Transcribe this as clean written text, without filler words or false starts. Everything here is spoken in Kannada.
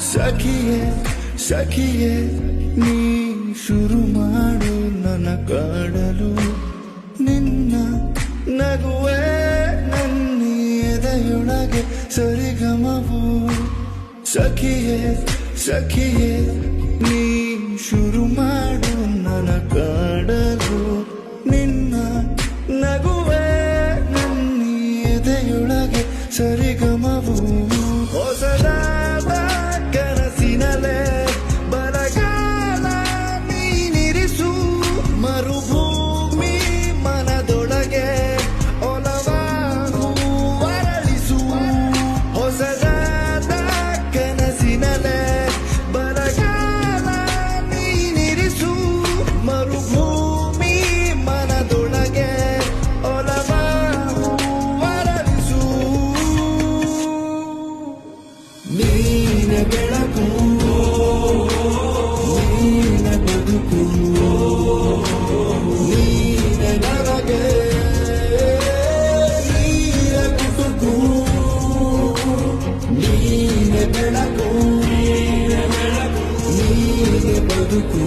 ಸಖಿಯೇ ಸಖಿಯೇ ನೀ ಶುರು ಮಾಡು ನನ್ನ ಕಾಡಲು ನಿನ್ನ ನಗುವೆ ನನ್ನ ಎದೆಯೊಳಗೆ ಸರಿಗಮವು ಸಖಿಯೇ ಸಖಿಯೇ ನೀ ಶುರು ಮಾಡು ನನ್ನ ಕಾಡಲು ನಿನ್ನ ನಗುವೆ ನನ್ನ ಎದೆಯೊಳಗೆ ಸರಿಗಮವು ಹೊಸದಾದ ಕನಸಿನಲೆ ಬರಗಾಲ ನೀನಿರಿಸು ಮರುಭೂಮಿ ಮನದೊಳಗೆ ಒಲವಾಗು ಅರಳಿಸು ಹೊಸದಾದ ಕನಸಿನಲೆ ಬರಗಾಲ ನೀನಿರಿಸು ಮರುಭೂಮಿ ಮನದೊಳಗೆ ಒಲವಾಗು ಅರಳಿಸು ನೀನೆ ಬೆಳಕು ನೀನೆ ಬದುಕು ನೀನೆ ನನಗೆ ನೀನೆ ಕುಟುಕು ನೀನೆ ಬೆಳಕು ನೀನೆ ಬದುಕು